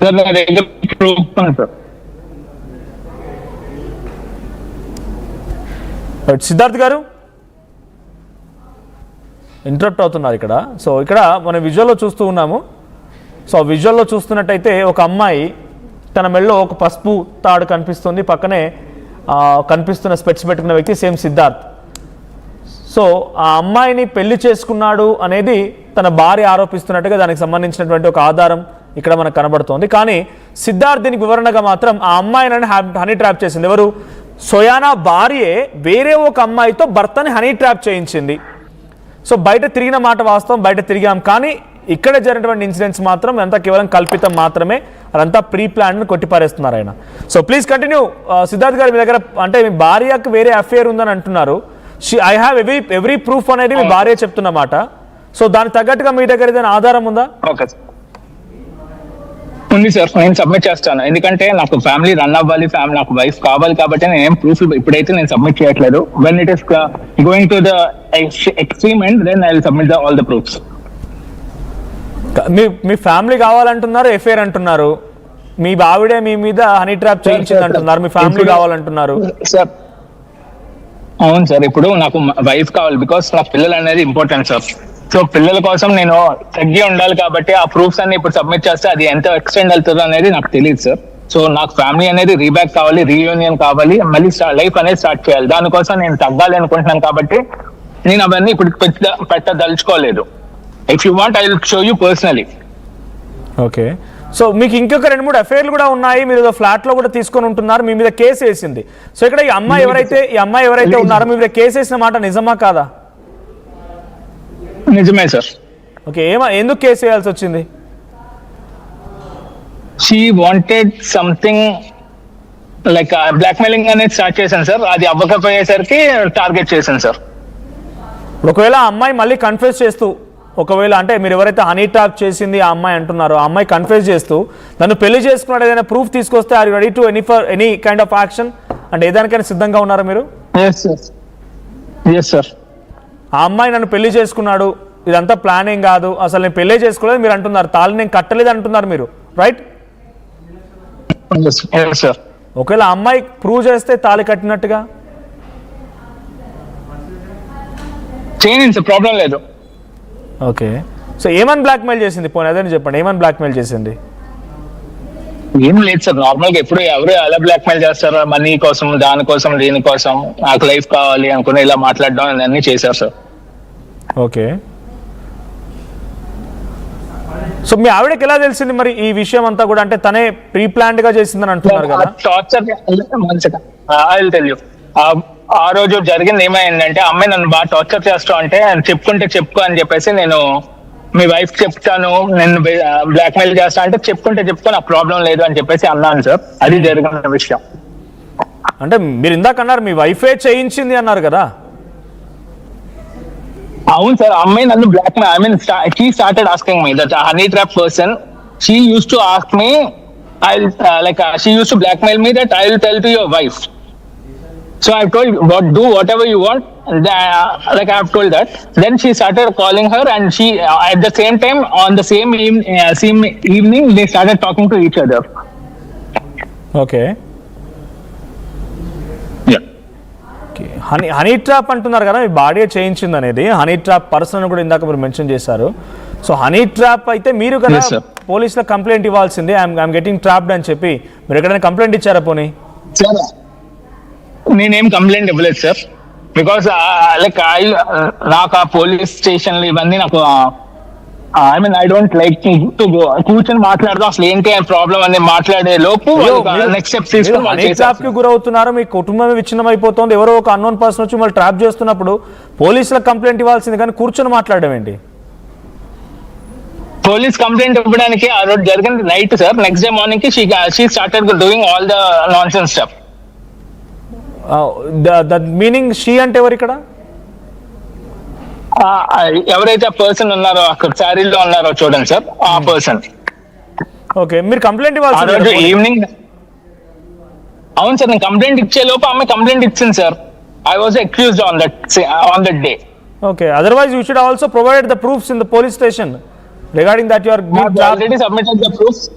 Sir నా దగ్గర proof ఉంది సార్. సిద్ధార్థ్ గారు ఇంటరప్ట్ అవుతున్నారు ఇక్కడ. సో ఇక్కడ మనం విజువల్లో చూస్తూ ఉన్నాము. సో విజువల్లో చూస్తున్నట్టయితే ఒక అమ్మాయి తన మెడలో ఒక పసుపు తాడు కనిపిస్తుంది, పక్కనే కనిపిస్తున్న స్పెట్స్ పెట్టుకున్న వ్యక్తి సేమ్ సిద్ధార్థ్. సో ఆ అమ్మాయిని పెళ్లి చేసుకున్నాడు అనేది తన భార్య ఆరోపిస్తున్నట్టుగా దానికి సంబంధించినటువంటి ఒక ఆధారం ఇక్కడ మనకు కనబడుతోంది. కానీ సిద్ధార్థ్ దీనికి వివరణగా మాత్రం ఆ అమ్మాయిని హనీ ట్రాప్ చేసింది ఎవరు? సోయానా భార్యే వేరే ఒక అమ్మాయితో భర్తని హనీ ట్రాప్ చేయించింది. సో బయట తిరిగిన మాట వాస్తవం, బయట తిరిగాం. కానీ ఇక్కడ జరిగినటువంటి ఇన్సిడెంట్స్ మాత్రం అంతా కేవలం కల్పితం మాత్రమే, అదంతా ప్రీ ప్లాన్ కొట్టిపారేస్తున్నారు ఆయన. So please continue. సిద్ధార్థ్ గారు, మీ దగ్గర అంటే మీ భార్యకు వేరే అఫేర్ ఉందని అంటున్నారు. ఐ హ్యావ్ ఎవ్రీ ప్రూఫ్ అనేది మీ భార్య చెప్తున్నమాట. సో దానికి తగ్గట్టుగా మీ దగ్గర ఏదైనా ఆధారం ఉందా? ఉంది సార్, నేను సబ్మిట్ చేస్తాను. ఎందుకంటే నాకు ఫ్యామిలీ రన్ అవ్వాలి, నాకు వైఫ్ కావాలి కాబట్టి నేను ఏం ప్రూఫ్ ఇప్పుడైతే నేను సబ్మిట్ చేయట్లేదు. When it is going to the extreme end then I will submit all the proofs. మీ ఫ్యామిలీ కావాలంటున్నారు, ఎఫ్ఐఆర్ అంటున్నారు. మీ ఆవిడే మీ మీద హనీ ట్రాప్ చేయించింది అంటున్నారు, మీ ఫ్యామిలీ కావాలంటున్నారు. సార్ అవును సార్, ఇప్పుడు నాకు వైఫ్ కావాలి బికాస్ నాకు పిల్లలు అనేది ఇంపార్టెంట్ సార్. సో పిల్లల కోసం నేను తగ్గి ఉండాలి కాబట్టి ఆ ప్రూఫ్స్ అన్ని ఇప్పుడు సబ్మిట్ చేస్తే అది ఎంత ఎక్స్టెండ్ అవుతుందో అనేది నాకు తెలియదు సార్. సో నాకు ఫ్యామిలీ అనేది రీబ్యాక్ కావాలి, రీయూనియన్ కావాలి, మళ్ళీ లైఫ్ అనేది స్టార్ట్ చేయాలి. దానికోసం నేను తగ్గాలి అనుకుంటున్నాను కాబట్టి నేను అవన్నీ ఇప్పుడు పెట్టదలుచుకోలేదు. If you want I will show you personally. Okay, so మీకు ఇంకొక 2-3 అఫైర్లు కూడా ఉన్నాయి, మీరు ఫ్లాట్ లో కూడా తీసుకొని ఉంటున్నారు, మీ మీద కేసు వేసింది. సో ఇక్కడ ఈ అమ్మాయి ఎవరైతే ఉన్నారో మీ మీద కేసు వేసిన మాట నిజమా కాదా? నిజమే సార్. ఓకే, ఎందుకు కేసు వేయాల్సి వచ్చింది? She wanted something like blackmailing అనేది స్టార్ట్ చేశాను సార్. అది అవ్వకపోయేసరికి టార్గెట్ చేశాను సార్. ఒకవేళ ఆ అమ్మాయి మళ్ళీ కన్ఫ్యూజ్ చేస్తూ, ఒకవేళ అంటే మీరు ఎవరైతే హనీ ట్రాప్ చేసింది ఆ అమ్మాయి అంటున్నారో ఆ అమ్మాయి కన్ఫ్యూజ్ చేస్తూ నన్ను పెళ్లి చేసుకున్నాడు ఏదైనా ప్రూఫ్ తీసుకొస్తే are you ready to any kind of action? అంటే ఏదానికైనా సిద్ధంగా ఉన్నారా మీరు? Yes sir. ఆ అమ్మాయి నన్ను పెళ్లి చేసుకున్నాడు, ఇదంతా ప్లానింగ్ కాదు, అసలు నేను పెళ్లి చేసుకోలేదు మీరు అంటున్నారు, తాళి నేను కట్టలేదు అంటున్నారు మీరు, రైట్? ఒకవేళ ఆ అమ్మాయి ప్రూవ్ చేస్తే తాళి కట్టినట్టుగా చేయండి, ప్రాబ్లం లేదు. ఓకే, సో ఏమని బ్లాక్మెయిల్ చేసింది? పోనీ అదే చెప్పండి, ఏమని బ్లాక్మెయిల్ చేసింది? ఏం లేదు సార్, నార్మల్ గా ఎప్పుడు ఎవరు ఎలా బ్లాక్మెయిల్ చేస్తారో మనీ కోసం, దానికోసం, దీనికోసం, నాకు లైఫ్ కావాలి అనుకుని ఇలా మాట్లాడడం అన్ని చేశారు సార్. ఓకే, సో మీ ఆవిడకి ఎలా తెలిసింది మరి ఈ విషయం అంతా కూడా? అంటే తనే ప్రీ ప్లాన్డ్ గా చేసిందని అంటున్నారు కదా. Torture I will tell you. ఆ రోజు జరిగింది ఏమైందంటే అమ్మాయి నన్ను బాగా టార్చర్ చేస్తా అంటే చెప్పుకో అని చెప్పేసి నేను మీ వైఫ్ చెప్తాను, నేను బ్లాక్మెయిల్ చేస్తా అంటే చెప్పుకో నాకు ప్రాబ్లం లేదు అని చెప్పేసి అన్నాను సార్. అది జరిగిన విషయం. అంటే మీరు ఇందాక అన్నారు మీ వైఫే చేయించింది అన్నారు కదా. అవును సార్, అమ్మాయి నన్ను blackmail, I mean she started asking me that honey trap person. She uses to ask me, she uses to blackmail me that I will tell to your wife. So I told, do whatever you want. I have told that. Then she started calling her, and she at the same time on the same evening they started talking to each other. Okay. Yeah. Okay. Honey trap అంటున్నారు కదా, మీ body చేయించింది అనేది. Honey trap person కూడా ఇందాక మీరు mention చేశారు. So honey trap అయితే మీరు కదా పోలీసులో కంప్లైంట్ ఇవ్వాల్సిందే, ఐఎమ్ గెటింగ్ ట్రాప్డ్ అని చెప్పి. మీరు ఎక్కడైనా కంప్లైంట్ ఇచ్చారా పోనీ? నేనేం కంప్లైంట్ ఇవ్వలేదు సార్, బికాస్ నాకు ఆ పోలీస్ స్టేషన్లు ఇవన్నీ నాకు I mean I don't like to go కూర్చొని మాట్లాడదాం అసలు ఏంటి అని ప్రాబ్లం అని మాట్లాడే లోపు నెక్స్ట్ స్టెప్ తీసుకుని గురవుతున్నారు. మీ కుటుంబం విచ్ఛిన్నం అయిపోతుంది, ఎవరో ఒక అన్నోన్ పర్సన్ వచ్చి మళ్ళీ ట్రాప్ చేస్తున్నప్పుడు పోలీసులకు కంప్లైంట్ ఇవ్వాల్సింది కానీ కూర్చొని మాట్లాడడం ఏంటి? పోలీస్ కంప్లైంట్ ఇవ్వడానికి ఆ రోజు జరిగింది night sir. Next day morning కి she started doing all the nonsense stuff. Meaning she అంటే ఎవరు ఇక్కడ? ఎవరైతే పర్సన్ ఉన్నారో అక్కడ శారీలో ఉన్నారో చూడండి సార్, ఆ పర్సన్. ఓకే, మీరు కంప్లైంట్ ఇవ్వాలి ఈవినింగ్. అవును సార్, నేను కంప్లైంట్ ఇచ్చే లోపు ఆమె కంప్లైంట్ ఇచ్చింది sir. I was accused on that day. Okay, otherwise you should also provide the proofs in the police station regarding that you are already submitted the proofs.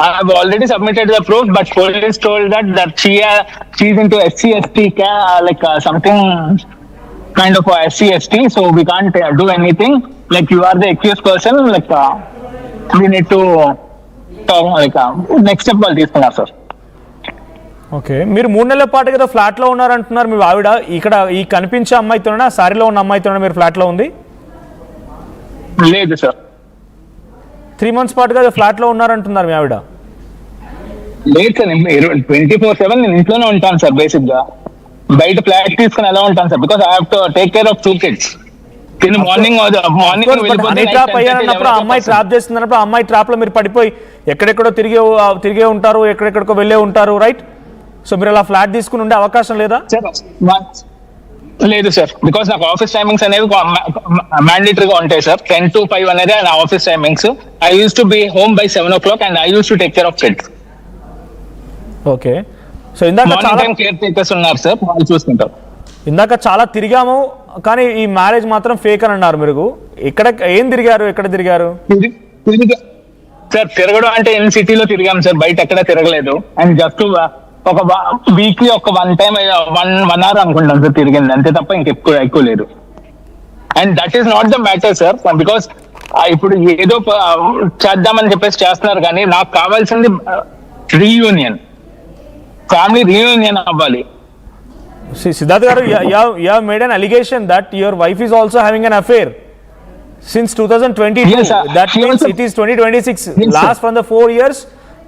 I have already submitted the proof, but police told that she's into SC/ST, something kind of a SC/ST, so we can't do anything. Like, you are the accused person. We need to talk. Next step వాళ్ళు తీసుకున్నారు sir. Okay, మీరు 3 నెలల పాటు కదా ఫ్లాట్లో ఉన్నారంటున్నారు. మీ ఆవిడ ఇక్కడ ఈ కనిపించే అమ్మాయితోనా, సారీలో ఉన్న అమ్మాయితోనా మీరు ఫ్లాట్లో ఉంది? లేదు సార్. 3 months పాటుగా ఫ్లాట్లో ఉన్నారంటున్నారు మీ ఆవిడ. లేదు సార్, 24/7 నేను ఇంట్లోనే ఉంటాను సార్. బేసిక్ గా బయట ఫ్లాట్ తీసుకుని ఎలా ఉంటాను sir, because I have to take care of 2 kids. Morning trap అయ్యారన్నప్పుడు అమ్మాయి ట్రాప్ చేస్తున్నప్పుడు అమ్మాయి ట్రాప్ లో మీరు పడిపోయి ఎక్కడెక్కడో తిరిగే ఉంటారు, ఎక్కడెక్కడికో వెళ్ళే ఉంటారు, రైట్? సో మీరు అలా ఫ్లాట్ తీసుకుని ఉండే అవకాశం లేదా? లేదు సార్, బికాస్ నాకు ఆఫీస్ టైమింగ్స్ అనేవి మ్యాండేటరీగా ఉంటాయి సార్. 10 to 5 అనేది నా office timings. I use to be home by 7 o'clock and I use to take care of kids. Okay, so ఇందాక చాలా కేర్ టేకర్స్ ఉన్నారు సార్, వాళ్ళు చూసుకుంటారు. ఇందాక చాలా తిరిగాము, కానీ ఈ మ్యారేజ్ మాత్రం ఫేక్ అని అన్నారు మీరు. ఇక్కడ ఏం తిరిగారు, ఎక్కడ తిరిగారు సార్? తిరగడం అంటే ఇన్ సిటీలో తిరిగాం సార్, బయట ఎక్కడ తిరగలేదు. అండ్ జస్ట్ ఒక వీక్లీ ఒక 1 time 1 hour అనుకుంటాం సార్ తిరిగింది, అంతే తప్ప ఇంకెక్కువ లేదు. And that is not the matter sir, because ఇప్పుడు ఏదో చేద్దామని చెప్పేసి చేస్తున్నారు, కానీ నాకు కావాల్సింది రీయూనియన్, ఫ్యామిలీ రీయూనియన్ అవ్వాలి. Siddharth garu, you have made an allegation that your wife is also having an affair since 2022. Yes, that means it is 2026. Yes, last from the 4 years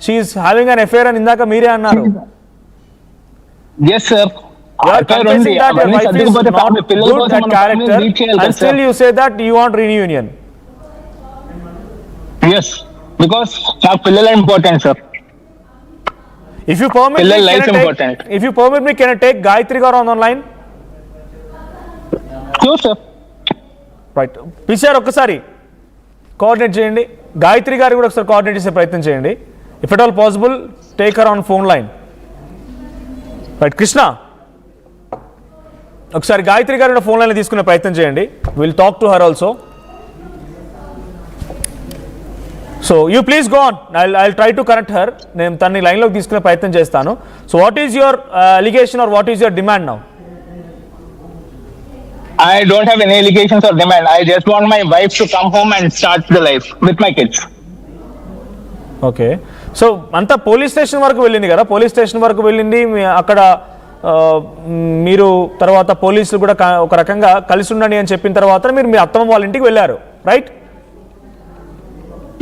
she is having an affair and indaka mere annaru. Yes sir, you are confessing that your wife is not good at character and still you say that you want reunion. Yes, because నాకు పిల్లలు important sir. If you permit me, can I take Gayatri garu on online? Sure sir. Right, PCR ఒక్కసారి coordinate చేయండి. గాయత్రి గారు కూడా ఒకసారి coordinate చేసే ప్రయత్నం చేయండి. If at all possible take her on phone line. Right, Krishna ఒకసారి గాయత్రి గారు ఫోన్ లైన్ తీసుకునే ప్రయత్నం చేయండి. Will talk to her also. So you please go on, I try to connect her. నేను తనని లైన్లోకి తీసుకునే ప్రయత్నం చేస్తాను. So what is your allegation or what is your demand now? I don't have any allegations or demand. I just want my wife to come home and start the life with my kids. Okay, so అంతా police station వరకు వెళ్ళింది కదా, police station వరకు వెళ్ళింది. అక్కడ మీరు తర్వాత పోలీసులు కూడా ఒక రకంగా కలిసి ఉండండి అని చెప్పిన తర్వాత మీరు మీ అత్తమ్మ వాళ్ళ ఇంటికి వెళ్ళారు, right?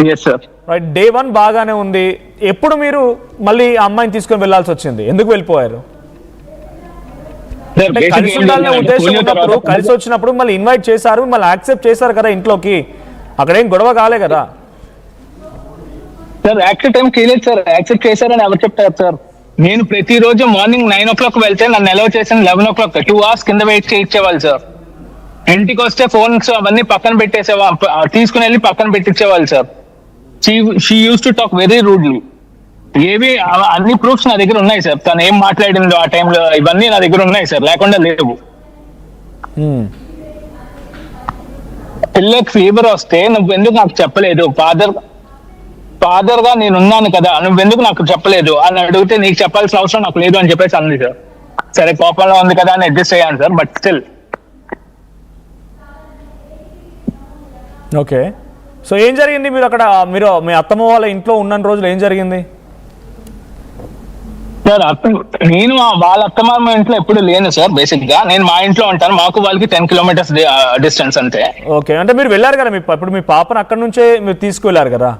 Yes sir. Right, day 1 బాగానే ఉంది. ఎప్పుడు మీరు మళ్ళీ ఆ అమ్మాయిని తీసుకొని వెళ్ళాల్సి వచ్చింది? ఎందుకు వెళ్ళిపోయారు? కలిసి ఉండాలనే ఉద్దేశం ఉన్నప్పుడు, కలిసి వచ్చినప్పుడు మళ్ళీ ఇన్వైట్ చేశారు, మళ్ళీ యాక్సెప్ట్ చేశారు కదా ఇంట్లోకి, అక్కడేం గొడవ కాలే కదా సార్? యాక్సెప్ట్ ఏం చేయలేదు సార్. యాక్సెప్ట్ చేశారని ఎవరు చెప్తారు సార్? నేను ప్రతిరోజు మార్నింగ్ 9 o'clock వెళ్తే నన్ను ఎలా చేసిన 11 o'clock 2 hours కింద వెయిట్ చేయించేవాళ్ళు సార్. ఇంటికి వస్తే ఫోన్స్ అవన్నీ పక్కన పెట్టేసేవా, తీసుకుని వెళ్ళి పక్కన పెట్టించేవాళ్ళు sir. She uses to talk very rudely. ఏవి అన్ని ప్రూఫ్స్ నా దగ్గర ఉన్నాయి సార్, తను ఏం మాట్లాడిందో ఆ టైంలో ఇవన్నీ నా దగ్గర ఉన్నాయి సార్, లేకుండా లేవు. పిల్లకి ఫీవర్ వస్తే నువ్వెందుకు నాకు చెప్పలేదు? ఫాదర్ గా నేను ఉన్నాను కదా, నువ్వెందుకు నాకు చెప్పలేదు అని అడిగితే నీకు చెప్పాల్సిన అవసరం నాకు లేదు అని చెప్పేసి అంది సార్. సరే కోపంలో ఉంది కదా అని అడ్జస్ట్ అయ్యాను sir, but still. Okay, so ఏం జరిగింది? మీరు అక్కడ మీ అత్తమ్మ వాళ్ళ ఇంట్లో ఉన్న రోజులు ఏం జరిగింది సార్? నేను వాళ్ళ అత్తమామ ఇంట్లో ఎప్పుడు లేను సార్. బేసిక్ గా నేను మా ఇంట్లో ఉంటాను, మాకు వాళ్ళకి 10 kilometers డిస్టెన్స్ అంతే. ఓకే, అంటే మీరు వెళ్ళారు కదా, ఇప్పుడు మీ పాపను అక్కడ నుంచే మీరు తీసుకువెళ్ళారు కదా?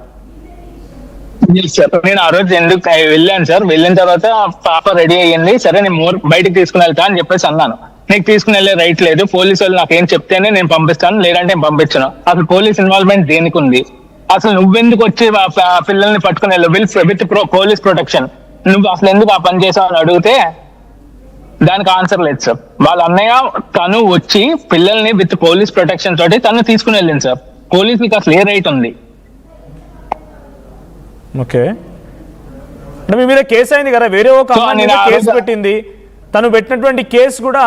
నేను ఆ రోజు ఎందుకు వెళ్ళాను సార్. వెళ్ళిన తర్వాత పాప రెడీ అయ్యింది, సరే నేను బయటకు తీసుకుని వెళ్తా అని చెప్పేసి అన్నాను. నీకు తీసుకుని వెళ్ళే రైట్ లేదు, పోలీసు వాళ్ళు నాకు ఏం చెప్తేనే నేను పంపిస్తాను, లేదంటే నేను పంపించను. అసలు పోలీస్ ఇన్వాల్వ్మెంట్ దేనికి ఉంది? అసలు నువ్వెందుకు వచ్చి పిల్లల్ని పట్టుకుని వెళ్ళు విత్ పోలీస్ ప్రొటెక్షన్? నువ్వు అసలు ఎందుకు ఆ పని చేసావు అని అడిగితే దానికి ఆన్సర్ లేదు సార్. వాళ్ళ అన్నయ్య తను వచ్చి పిల్లల్ని విత్ పోలీస్ ప్రొటెక్షన్ తోటి తను తీసుకుని వెళ్ళింది సార్. పోలీసులకి అసలు ఏ రైట్ ఉంది? ఓకే, అంటే మీ మీద కేసు అయింది కదా, వేరే ఒక అమ్మాయి మీద కేసు పెట్టింది. తను పెట్టినటువంటి కేసు కూడా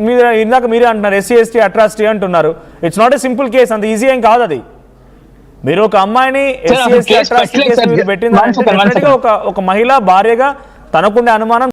మీరు ఇందాక మీరే అంటున్నారు SC/ST అట్రాసిటీ అంటున్నారు. It's not a simple case, అంత ఈజీ ఏం కాదు అది. మీరు ఒక అమ్మాయిని అసలు SC/ST కేసు అట్రాసిటీ పెట్టలేదు కేసు సార్. మీరు పెట్టిందంటే one second. definitely గా ఒక మహిళ భార్యగా తనకుండే అనుమానం